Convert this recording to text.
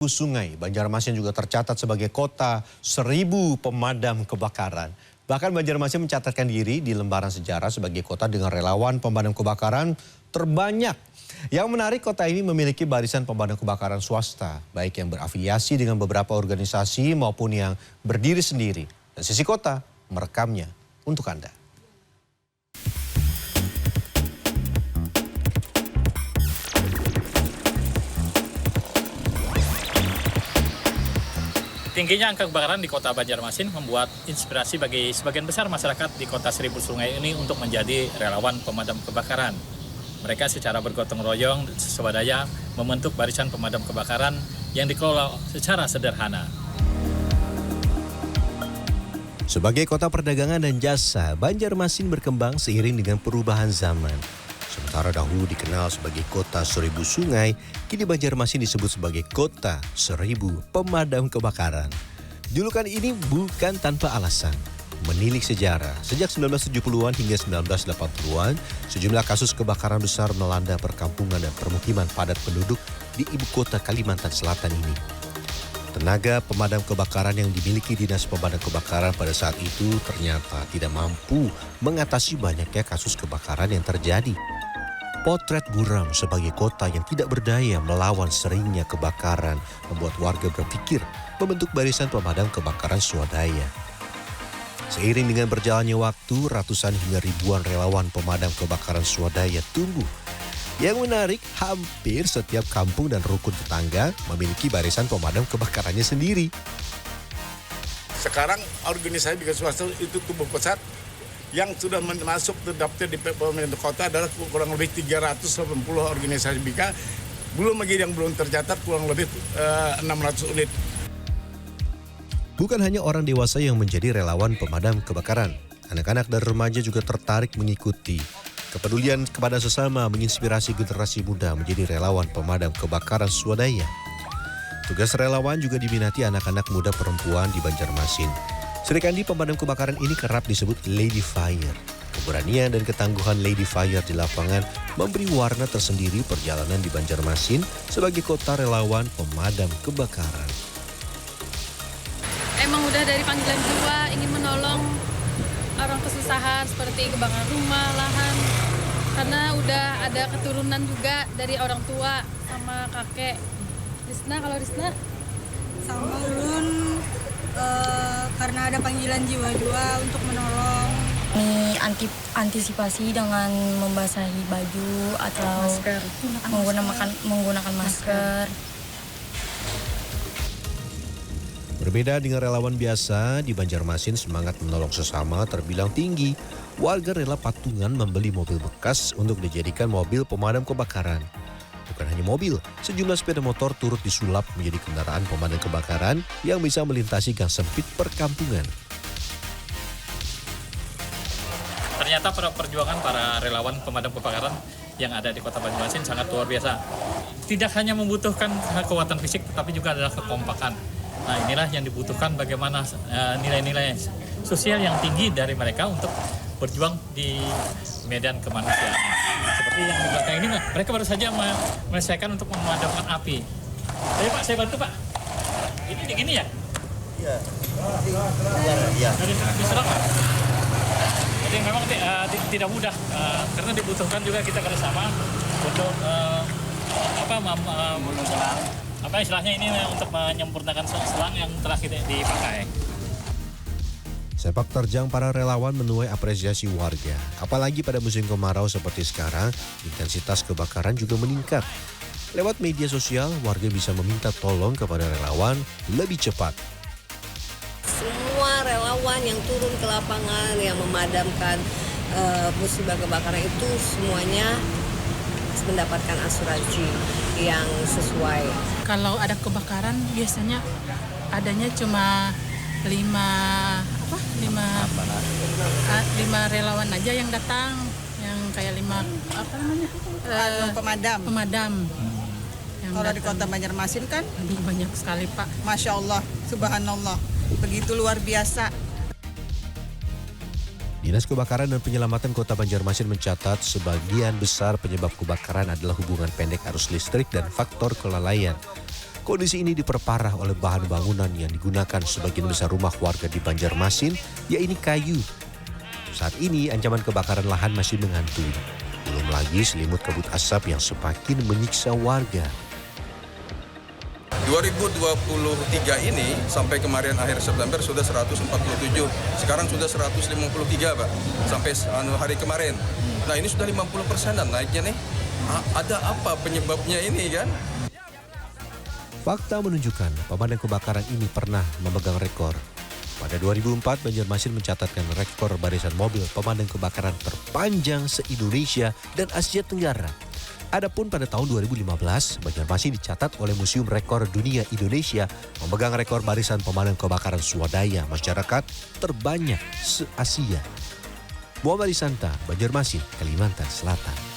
Sungai, Banjarmasin juga tercatat sebagai kota 1000 pemadam kebakaran. Bahkan Banjarmasin mencatatkan diri di lembaran sejarah sebagai kota dengan relawan pemadam kebakaran terbanyak. Yang menarik, kota ini memiliki barisan pemadam kebakaran swasta, baik yang berafiliasi dengan beberapa organisasi maupun yang berdiri sendiri. Dan Sisi Kota merekamnya untuk Anda. Tingginya angka kebakaran di kota Banjarmasin membuat inspirasi bagi sebagian besar masyarakat di kota 1000 Sungai ini untuk menjadi relawan pemadam kebakaran. Mereka secara bergotong royong swadaya membentuk barisan pemadam kebakaran yang dikelola secara sederhana. Sebagai kota perdagangan dan jasa, Banjarmasin berkembang seiring dengan perubahan zaman. Sementara dahulu dikenal sebagai kota 1000 sungai, kini Banjarmasin disebut sebagai kota 1000 pemadam kebakaran. Julukan ini bukan tanpa alasan. Menilik sejarah, sejak 1970-an hingga 1980-an, sejumlah kasus kebakaran besar melanda perkampungan dan permukiman padat penduduk di ibu kota Kalimantan Selatan ini. Tenaga pemadam kebakaran yang dimiliki Dinas Pemadam Kebakaran pada saat itu ternyata tidak mampu mengatasi banyaknya kasus kebakaran yang terjadi. Potret buram sebagai kota yang tidak berdaya melawan seringnya kebakaran membuat warga berpikir membentuk barisan pemadam kebakaran swadaya. Seiring dengan berjalannya waktu, ratusan hingga ribuan relawan pemadam kebakaran swadaya tumbuh. Yang menarik, hampir setiap kampung dan rukun tetangga memiliki barisan pemadam kebakarannya sendiri. Sekarang organisasi bikin swasta itu tumbuh pesat. Yang sudah masuk terdaftar di pemerintah kota adalah kurang lebih 380 organisasi BK. Belum lagi yang belum tercatat kurang lebih 600 unit. Bukan hanya orang dewasa yang menjadi relawan pemadam kebakaran. Anak-anak dan remaja juga tertarik mengikuti. Kepedulian kepada sesama menginspirasi generasi muda menjadi relawan pemadam kebakaran swadaya. Tugas relawan juga diminati anak-anak muda perempuan di Banjarmasin. Sri Kandi pemadam kebakaran ini kerap disebut Lady Fire. Keberanian dan ketangguhan Lady Fire di lapangan memberi warna tersendiri perjalanan di Banjarmasin sebagai kota relawan pemadam kebakaran. Emang udah dari panggilan jiwa ingin menolong orang kesusahan seperti kebakaran rumah, lahan. Karena udah ada keturunan juga dari orang tua sama kakek. Risna, kalau Risna? Sama ulun karena ada panggilan jiwa juga untuk menolong. Ini antisipasi dengan membasahi baju atau menggunakan masker. Berbeda dengan relawan biasa, di Banjarmasin semangat menolong sesama terbilang tinggi. Warga rela patungan membeli mobil bekas untuk dijadikan mobil pemadam kebakaran. Bukan hanya mobil, sejumlah sepeda motor turut disulap menjadi kendaraan pemadam kebakaran yang bisa melintasi gang sempit perkampungan. Ternyata perjuangan para relawan pemadam kebakaran yang ada di kota Banjarmasin sangat luar biasa. Tidak hanya membutuhkan kekuatan fisik, tetapi juga adalah kekompakan. Nah, inilah yang dibutuhkan, bagaimana nilai-nilai sosial yang tinggi dari mereka untuk berjuang di medan kemanusiaan. Seperti yang di belakang ini, mereka baru saja menyelesaikan untuk memadamkan api. Ayo Pak, saya bantu Pak. Ini gini ya? Iya. Dari diserang Pak. Jadi memang tidak mudah, karena dibutuhkan juga kita kerjasama untuk apa istilahnya ini untuk menyempurnakan selang yang telah kita dipakai. Sepak terjang para relawan menuai apresiasi warga. Apalagi pada musim kemarau seperti sekarang, intensitas kebakaran juga meningkat. Lewat media sosial, warga bisa meminta tolong kepada relawan lebih cepat. Semua relawan yang turun ke lapangan, yang memadamkan musibah kebakaran itu semuanya mendapatkan asuransi yang sesuai. Kalau ada kebakaran biasanya adanya cuma 5 relawan aja yang datang, yang kayak 5 pemadam. Kalau di kota Banjarmasin kan, Banyak sekali Pak. Masya Allah, Subhanallah, begitu luar biasa. Dinas Kebakaran dan Penyelamatan Kota Banjarmasin mencatat sebagian besar penyebab kebakaran adalah hubungan pendek arus listrik dan faktor kelalaian. Kondisi ini diperparah oleh bahan bangunan yang digunakan sebagian besar rumah warga di Banjarmasin, yaitu kayu. Saat ini ancaman kebakaran lahan masih menghantui. Belum lagi selimut kabut asap yang semakin menyiksa warga. 2023 ini sampai kemarin akhir September sudah 147, sekarang sudah 153 Pak, sampai hari kemarin. Nah ini sudah 50%-an naiknya nih. Ada apa penyebabnya ini kan? Fakta menunjukkan pemadam kebakaran ini pernah memegang rekor. Pada 2004, Banjarmasin mencatatkan rekor barisan mobil pemadam kebakaran terpanjang se-Indonesia dan Asia Tenggara. Adapun pada tahun 2015, Banjarmasin dicatat oleh Museum Rekor Dunia Indonesia memegang rekor barisan pemadam kebakaran swadaya masyarakat terbanyak se-Asia. Muhammad Risanta, Banjarmasin, Kalimantan Selatan.